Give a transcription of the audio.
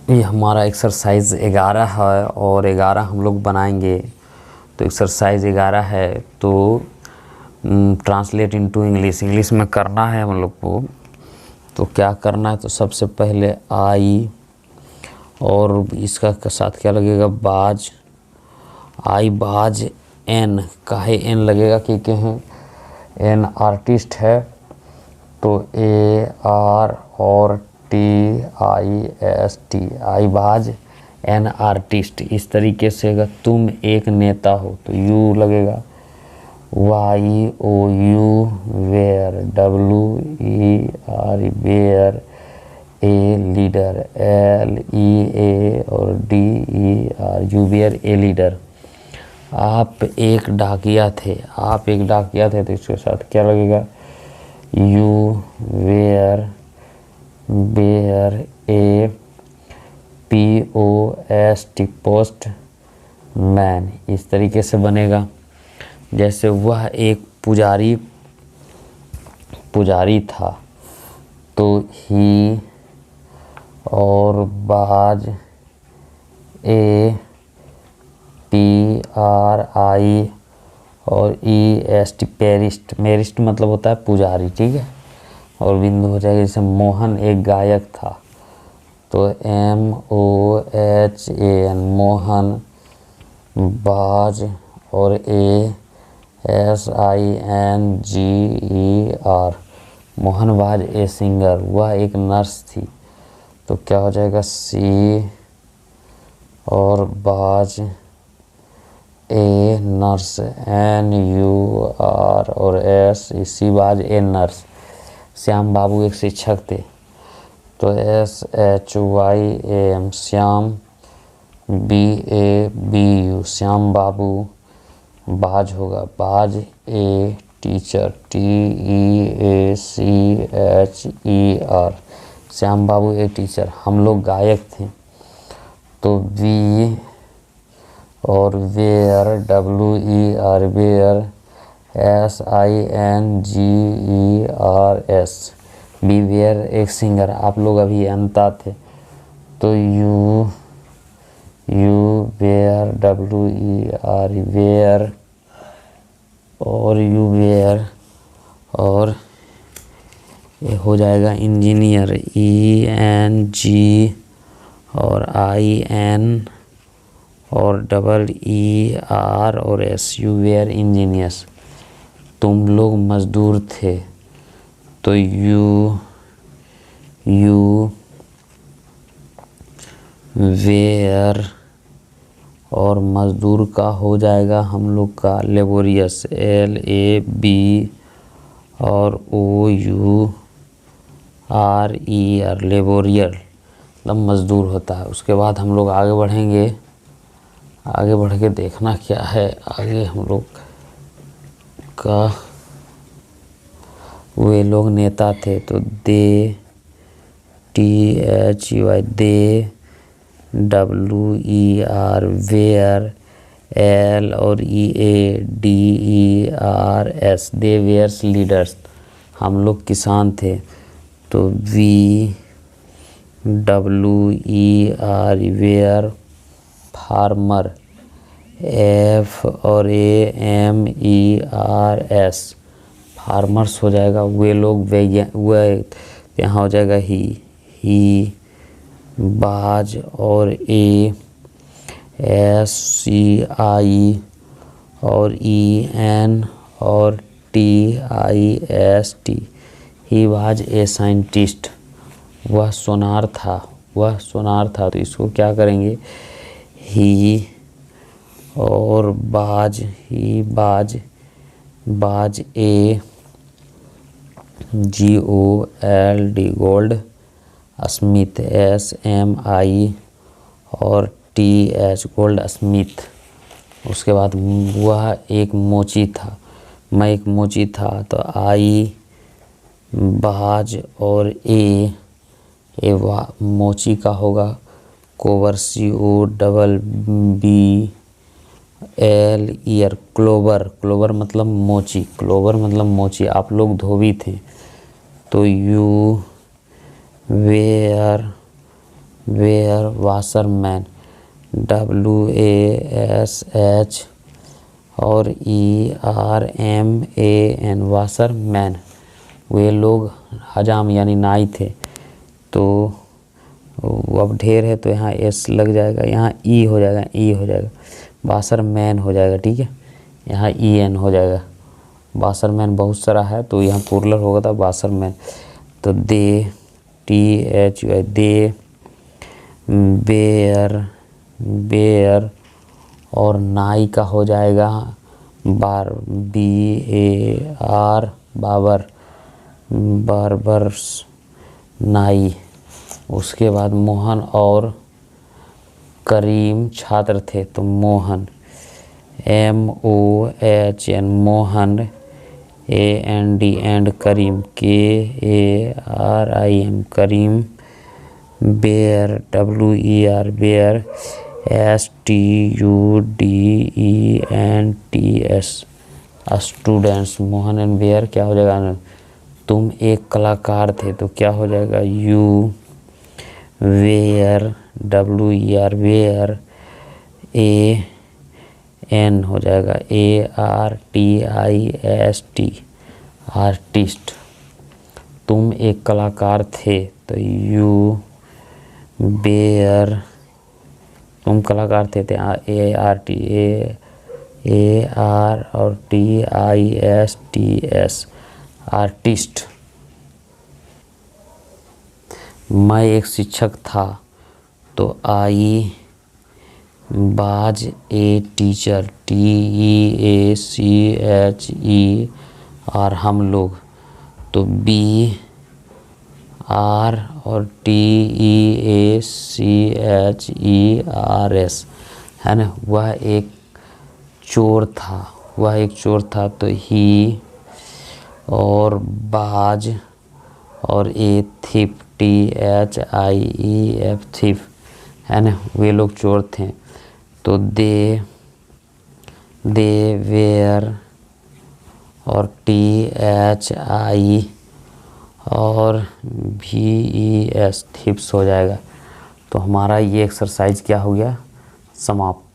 ये हमारा एक्सरसाइज 11 है और 11 हम लोग बनाएंगे। तो एक्सरसाइज 11 है तो ट्रांसलेट इनटू इंग्लिश में करना है हम लोग को। तो क्या करना है, तो सबसे पहले आई और इसका साथ क्या लगेगा, बाज। आई बाज एन, काहे एन लगेगा क्योंकि हैं एन आर्टिस्ट है, तो ए आर और टी आई एस टी, आई बाज एन आर्टिस्ट। इस तरीके से अगर तुम एक नेता हो तो यू लगेगा, Y O you where, W E R where, a leader, L E ए और D E are, you where a leader. आप एक डाकिया थे, आप एक डाकिया थे, तो इसके साथ क्या लगेगा, you were were a P O S T, postman. इस तरीके से बनेगा। जैसे वह एक पुजारी था, तो ही और बाज ए पी आर आई और ई एस टी, पेरिस्ट। मेरिस्ट मतलब होता है पुजारी, ठीक है। और बिंदु हो जाएगा। जैसे मोहन एक गायक था, तो M O H A N, Mohan. Was और a S I N G E R, Mohan was a singer. वह एक नर्स थी, तो क्या हो जाएगा, सी और बाज a nurse, N you are और एस, सी बाज ए नर्स। श्याम बाबू एक शिक्षक थे, तो S H Y A M, Shyam. B A B you, Shyam बाबू। बाज होगा, बाज a teacher, T E A C H E R, Shyam Babu a teacher. हम लोग गायक थे, तो वी और where, W E R where, S I N G E R S, B where एक सिंगर। आप लोग अभी अनता थे, तो you were, W E R were और यू वेयर, और ये हो जाएगा इंजीनियर, ई एन जी और आई एन और डबल ई आर और एस, यू वेयर इंजीनियर्स। तुम लोग मजदूर थे, तो यू वेयर, और मजदूर का हो जाएगा हम लोग का लेबोरियस, एल ए बी और ओ यू आर ई आर, लेबोरियर मतलब मजदूर होता है। उसके बाद हम लोग आगे बढ़ेंगे। आगे बढ़ के देखना क्या है, आगे हम लोग का वे लोग नेता थे, तो they, T H U I, they, W E R were, L और E A D E R S, they wears leaders. हम लोग किसान थे, तो we W E R were farmer, F और A M E R S, farmers हो जाएगा। वे लोग वे यहाँ हो जाएगा ही बाज और ए एस सी आई और ई एन और टी आई एस टी, ही बाज ए साइंटिस्ट। वह सोनार था, तो इसको क्या करेंगे, ही और बाज, ही बाज ए G O L D, gold. Smith, S M I और टी एच, गोल्ड स्मिथ। उसके बाद वह एक मोची था, मैं एक मोची था, तो आई बाज और ए मोची का होगा, cobbler, C O double B L E R, cobbler मतलब मोची। आप लोग धोबी थे, तो you were were washerman, WASH और ERMAN वाशरमैन, वे लोग हजाम यानी नाई थे। तो अब ढेर है तो यहाँ S लग जाएगा, यहाँ E हो जाएगा, वाशरमैन हो जाएगा, ठीक है, यहाँ EN हो जाएगा। वाशरमैन बहुत सारा है तो यहाँ प्लूरल होगा था वाशरमैन। तो दे THUI दे बेयर और नाई का हो जाएगा BAR बार्बर्स नाई। उसके बाद मोहन और करीम छात्र थे तो Mohan MOHN Mohan AND and Karim KARIM Karim. Bear WER bear STUDENTS students. Mohan and bear क्या हो जाएगा, तुम एक कलाकार थे तो क्या हो जाएगा you were WER were AN हो जाएगा ARTIST आर्टिस्ट। तुम एक कलाकार थे तो यू बेयर तुम कलाकार थे AR और TISTS आर्टिस्ट। मैं एक शिक्षक था तो I was a teacher TEACHER हम लोग। तो BR और TEACHERS है ना, वह एक चोर था तो ही और बाज और ए थिफ THIEF थिफ है ना, वे लोग चोर थे। तो दे वेयर और THI और VES थिप्स हो जाएगा। तो हमारा ये एक्सरसाइज क्या हो गया, समाप्त।